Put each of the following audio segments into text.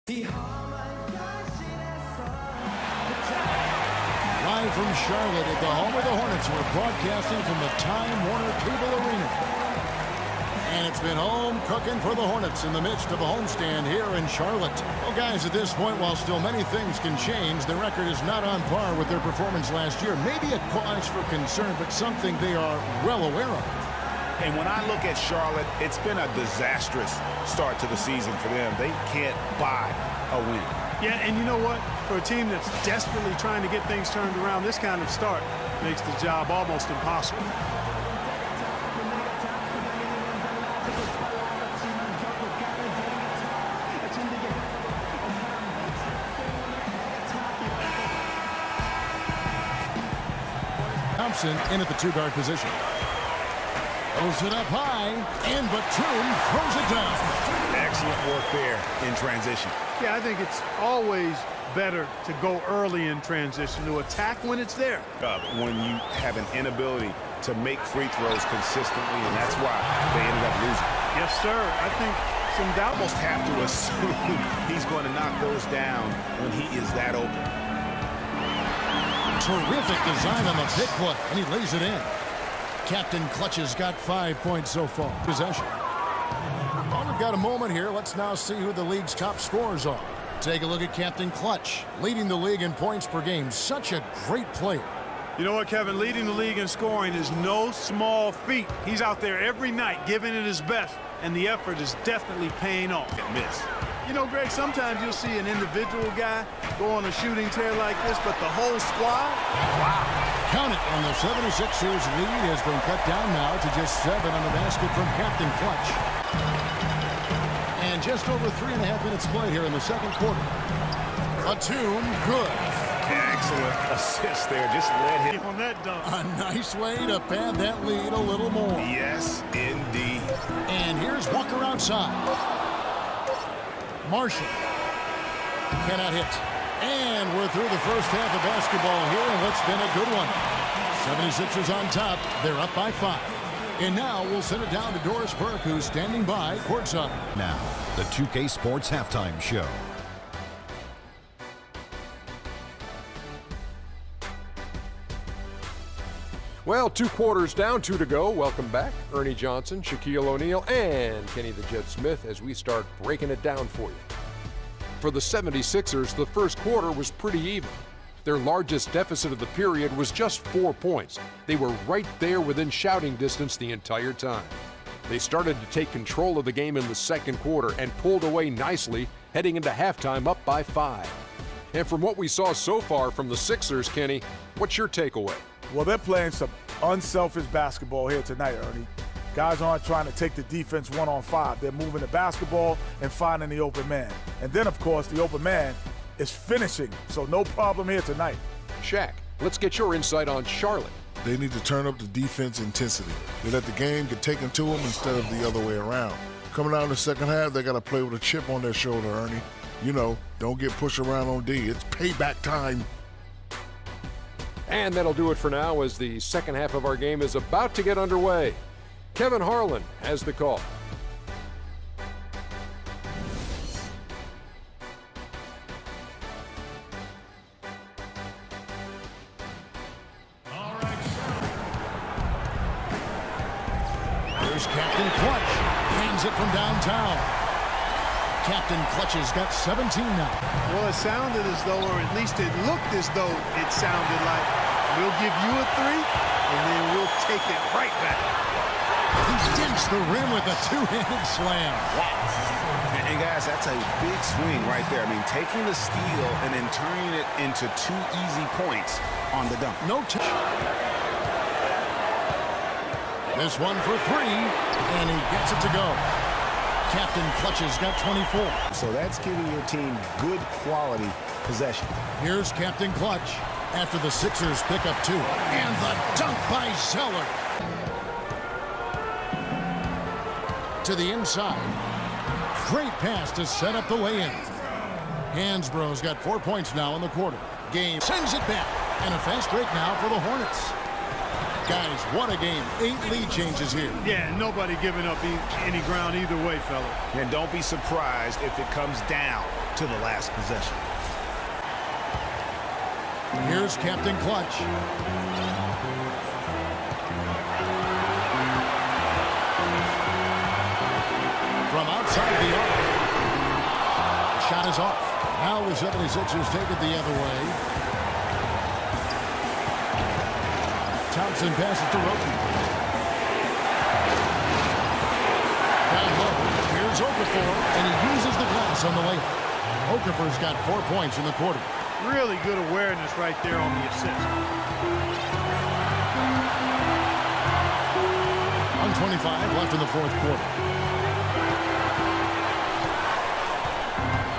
Live from Charlotte at the home of the Hornets, we're broadcasting from the Time Warner Cable Arena. And it's been home cooking for the Hornets in the midst of a homestand here in Charlotte. Well, guys, at this point, while still many things can change, the record is not on par with their performance last year. Maybe a cause for concern, but something they are well aware of. And when I look at Charlotte, it's been a disastrous start to the season for them. They can't buy a win. Yeah, and you know what? For a team that's desperately trying to get things turned around, this kind of start makes the job almost impossible. Thompson in at the two-guard position. Throws it up high, and Batum throws it down. Excellent work there in transition. Yeah, I think it's always better to go early in transition, to attack when it's there. When you have an inability to make free throws consistently, and that's why they ended up losing. Yes, sir. I think some doubt. Almost have to assume he's going to knock those down when he is that open. Terrific design on the pick play, and he lays it in. Captain Clutch has got 5 points so far. Possession. Well, we've got a moment here. Let's now see who the league's top scorers are. Take a look at Captain Clutch, leading the league in points per game. Such a great player. You know what, Kevin? Leading the league in scoring is no small feat. He's out there every night giving it his best, and the effort is definitely paying off. Miss. You know, Greg, sometimes you'll see an individual guy go on a shooting tear like this, but the whole squad, wow. Count it, and the 76ers lead has been cut down now to just 7 on the basket from Captain Clutch. And just over 3.5 minutes played here in the second quarter. Batum, good. Excellent assist there. Just let him On that dunk. A nice way to pad that lead a little more. Yes, indeed. And here's Walker outside. Marshall cannot hit. And we're through the first half of basketball here, and what's been a good one. 76ers on top. They're up by 5. And now we'll send it down to Doris Burke, who's standing by courtside. Now, the 2K Sports Halftime Show. Well, 2 quarters down, 2 to go. Welcome back, Ernie Johnson, Shaquille O'Neal, and Kenny the Jet Smith as we start breaking it down for you. For the 76ers, the first quarter was pretty even. Their largest deficit of the period was just 4 points. They were right there within shouting distance the entire time. They started to take control of the game in the second quarter and pulled away nicely, heading into halftime up by 5. And from what we saw so far from the Sixers, Kenny, what's your takeaway? Well, they're playing some unselfish basketball here tonight, Ernie. Guys aren't trying to take the defense 1-on-5. They're moving the basketball and finding the open man. And then, of course, the open man is finishing, so no problem here tonight. Shaq, let's get your insight on Charlotte. They need to turn up the defense intensity. They let the game get taken to them instead of the other way around. Coming out in the second half, they got to play with a chip on their shoulder, Ernie. You know, don't get pushed around on D. It's payback time. And that'll do it for now as the second half of our game is about to get underway. Kevin Harlan has the call. Here's Captain Clutch. Hands it from downtown. Captain Clutch has got 17 now. Well, it sounded as though, or at least it looked as though it sounded like, we'll give you a 3, and then we'll take it right back. He digs the rim with a two-handed slam. Wow. And guys, that's a big swing right there. I mean, taking the steal and then turning it into 2 easy points on the dunk. No touch. This one for 3, and he gets it to go. Captain Clutch has got 24. So that's giving your team good quality possession. Here's Captain Clutch after the Sixers pick up 2. And the dunk by Zeller. To the inside. Great pass to set up the lay-in. Hansbrough's got 4 points now in the quarter. Game sends it back. And a fast break now for the Hornets. Guys, what a game. 8 lead changes here. Yeah, nobody giving up any ground either way, fella. And don't be surprised if it comes down to the last possession. Here's Captain Clutch. From outside the arc. The shot is off. Now the 76ers take it the other way. Thompson passes to Roten. Down low. Here's Okafor, and he uses the glass on the layup. Okafor's got 4 points in the quarter. Really good awareness right there on the assist. 1:25 left in the fourth quarter.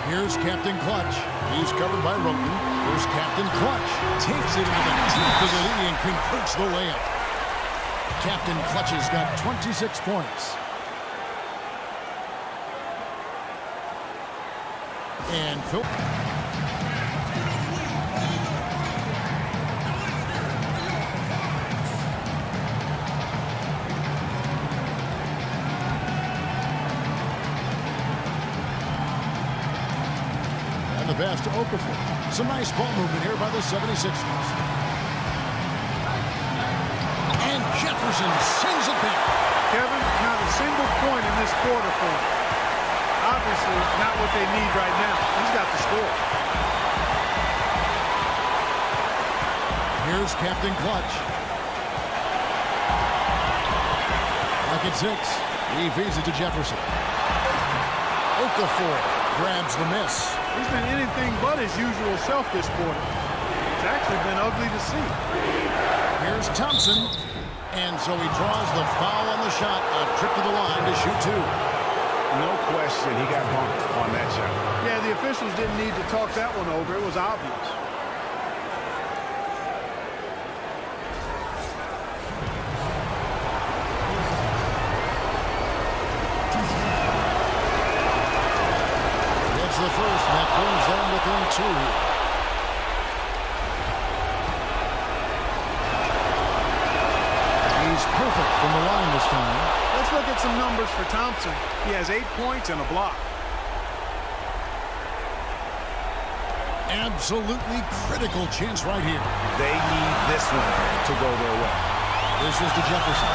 Here's Captain Clutch. He's covered by Roten. Here's Captain Clutch. Takes it into the teeth of the knee and converts the layup. Captain Clutch has got 26 points. And Phil. And the pass to Okafor. Some nice ball movement here by the 76ers. And Jefferson sends it back. Kevin, not a single point in this quarter for him. Obviously, not what they need right now. He's got the score. Here's Captain Clutch. Back at 6. He feeds it to Jefferson. Okafor grabs the miss. He's been anything but his usual self this quarter. It's actually been ugly to see. Here's Thompson. And so he draws the foul on the shot. A trip to the line to shoot 2. No question, he got bumped on that shot. Yeah, the officials didn't need to talk that one over. It was obvious. It's the first, and that brings them within 2. He's perfect from the line this time. Let's look at some numbers for Thompson. He has 8 points and a block. Absolutely critical chance right here. They need this one to go their way. This is to Jefferson.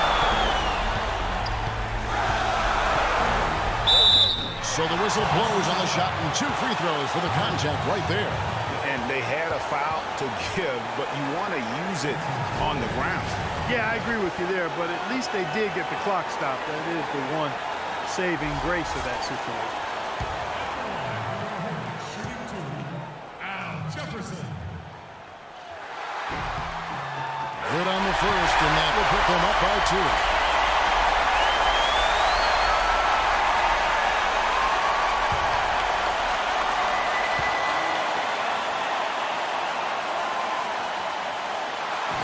So the whistle blows on the shot and 2 free throws for the contact right there. And they had a foul to give, but you want to use it on the ground. Yeah, I agree with you there, but at least they did get the clock stopped. That is the one saving grace of that situation. Good on the first, and that will put them up by 2.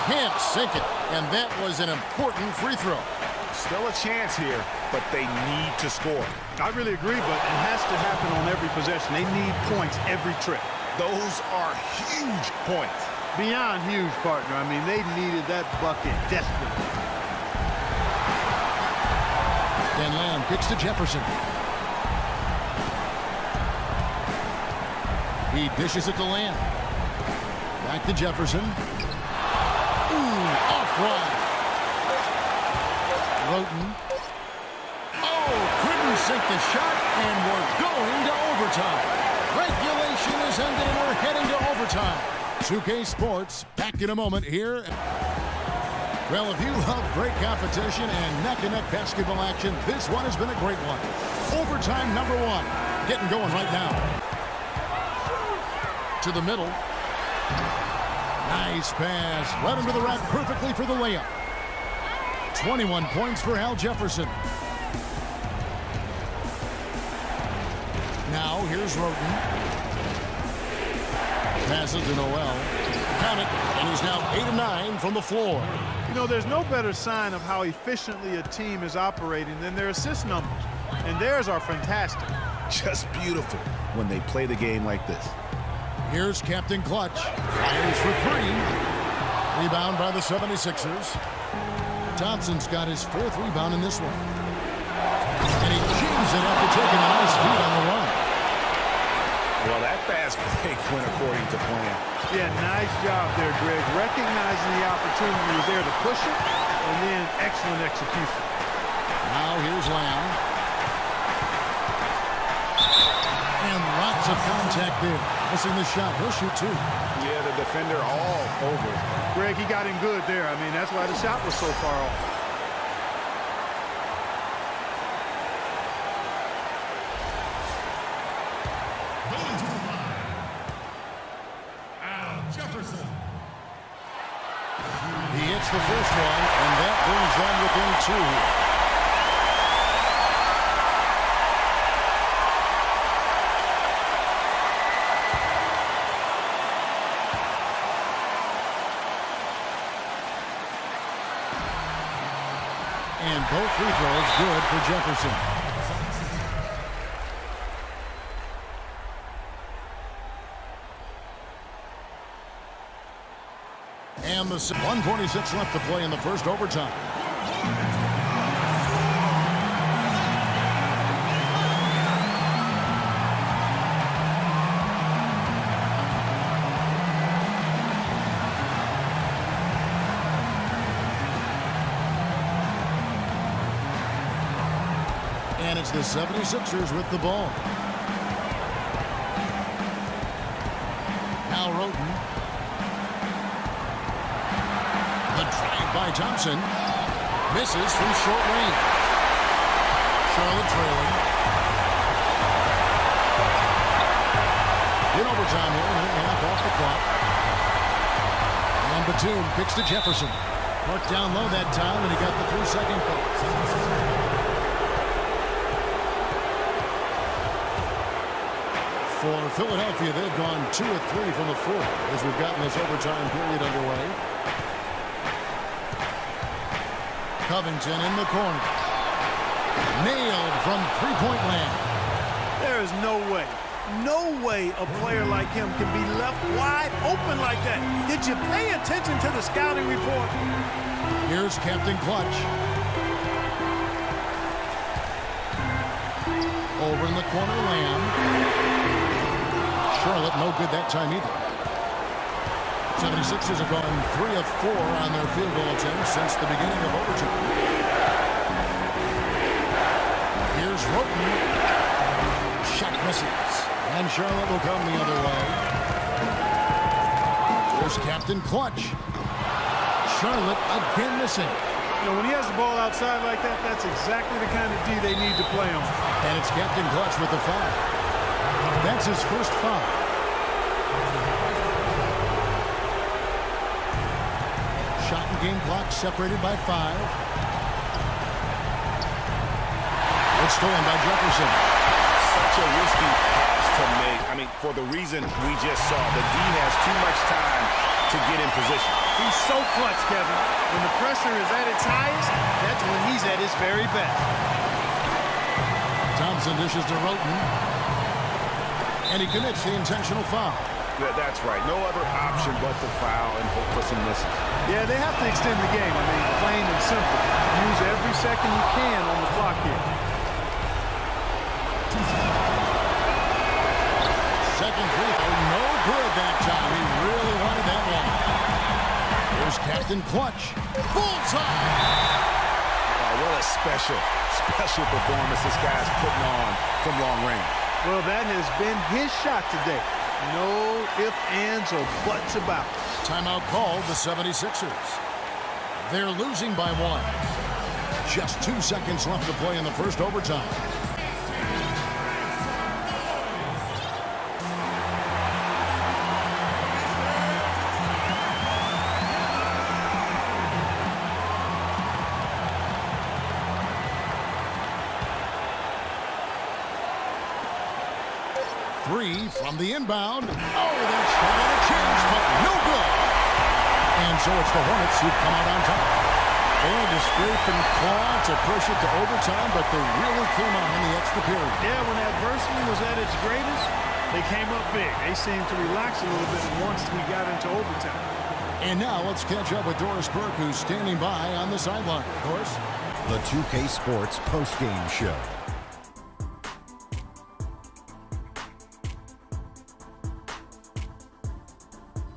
Can't sink it, and that was an important free throw. Still a chance here, but they need to score. I really agree, but it has to happen on every possession. They need points every trip. Those are huge points. Beyond huge, partner. I mean, they needed that bucket desperately. Dan Lamb kicks to Jefferson. He dishes it to Lamb. Back to Jefferson. Off-wide. Roten. Oh, couldn't sink the shot, and we're going to overtime. Regulation is ended, and we're heading to overtime. 2K Sports, back in a moment here. Well, if you love great competition and neck-and-neck basketball action, this one has been a great one. Overtime number 1. Getting going right now. To the middle. Nice pass. Right under the rack perfectly for the layup. 21 points for Al Jefferson. Now, here's Roten. Passes to Noel. Count it, and he's now 8 of 9 from the floor. You know, there's no better sign of how efficiently a team is operating than their assist numbers. And theirs are fantastic. Just beautiful when they play the game like this. Here's Captain Clutch. Fires for 3. Rebound by the 76ers. Thompson's got his 4th rebound in this one. And he jams it after taking a nice feed on the run. Well, that fast break went according to plan. Yeah, nice job there, Greg. Recognizing the opportunity was there to push it, and then excellent execution. Now here's Lamb. And lots of contact there. Missing the shot. He'll shoot 2. Yeah, the defender all over. Greg, he got him good there. I mean, that's why the shot was so far off. He hits the first one, and that brings them within 2. And both free throws good for Jefferson. And the 1:46 left to play in the first overtime. And it's the 76ers with the ball. Now Roten. The drive by Thompson. Misses from short range. Charlotte trailing. In overtime here, a minute and a half off the clock. And Batum picks to Jefferson. Marked down low that time, and he got the 3-second call. For Philadelphia, they've gone 2 of 3 from the floor as we've gotten this overtime period underway. Covington in the corner. Nailed from three-point land. There is no way a player like him can be left wide open like that. Did you pay attention to the scouting report? Here's Captain Clutch. Over in the corner, Lamb. Charlotte, no good that time either. 76ers have gone 3 of 4 on their field goal attempts since the beginning of overtime. Here's Roten. Shot misses. And Charlotte will come the other way. Here's Captain Clutch. Charlotte again missing. You know, when he has the ball outside like that, that's exactly the kind of D they need to play on. And it's Captain Clutch with the foul. That's his first foul. Shot and game clock separated by 5. It's stolen by Jefferson. Such a risky pass to make. I mean, for the reason we just saw, the D has too much time to get in position. He's so clutch, Kevin. When the pressure is at its highest, that's when he's at his very best. Thompson dishes to Roten. And he commits the intentional foul. Yeah, that's right. No other option but to foul and hope for some misses. Yeah, they have to extend the game. I mean, plain and simple. Use every second you can on the clock here. Second free throw, no good that time. He really wanted that one. Here's Captain Clutch. Bullseye! Oh, what a special performance this guy's putting on from long range. Well, that has been his shot today. No ifs, ands, or buts about it. Timeout called the 76ers. They're losing by 1. Just 2 seconds left to play in the first overtime. Three from the inbound. Oh, that shot had a chance, but no good. And so it's the Hornets who come out on top. They had to scrape and claw to push it to overtime, but they really came on in the extra period. Yeah, when adversity was at its greatest, they came up big. They seemed to relax a little bit once we got into overtime. And now let's catch up with Doris Burke, who's standing by on the sideline. Doris? The 2K Sports postgame show.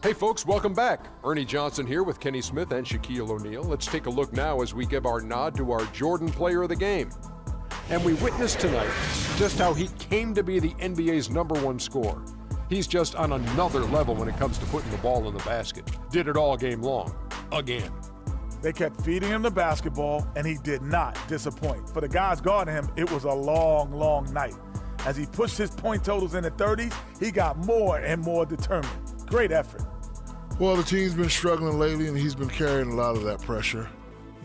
Hey folks, welcome back. Ernie Johnson here with Kenny Smith and Shaquille O'Neal. Let's take a look now as we give our nod to our Jordan Player of the Game. And we witnessed tonight just how he came to be the NBA's #1 scorer. He's just on another level when it comes to putting the ball in the basket. Did it all game long. Again. They kept feeding him the basketball, and he did not disappoint. For the guys guarding him, it was a long, long night. As he pushed his point totals in the 30s, he got more and more determined. Great effort. Well, the team's been struggling lately, and he's been carrying a lot of that pressure.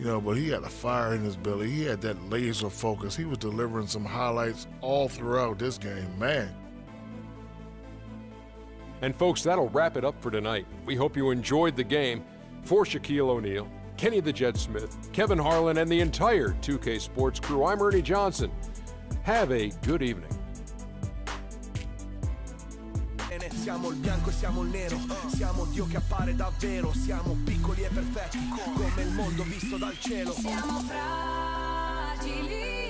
But he had a fire in his belly. He had that laser focus. He was delivering some highlights all throughout this game. Man. And folks, that'll wrap it up for tonight. We hope you enjoyed the game. For Shaquille O'Neal, Kenny the Jet Smith, Kevin Harlan, and the entire 2K Sports crew, I'm Ernie Johnson. Have a good evening. Siamo il bianco e siamo il nero, siamo Dio che appare davvero, siamo piccoli e perfetti come il mondo visto dal cielo. Siamo fragili.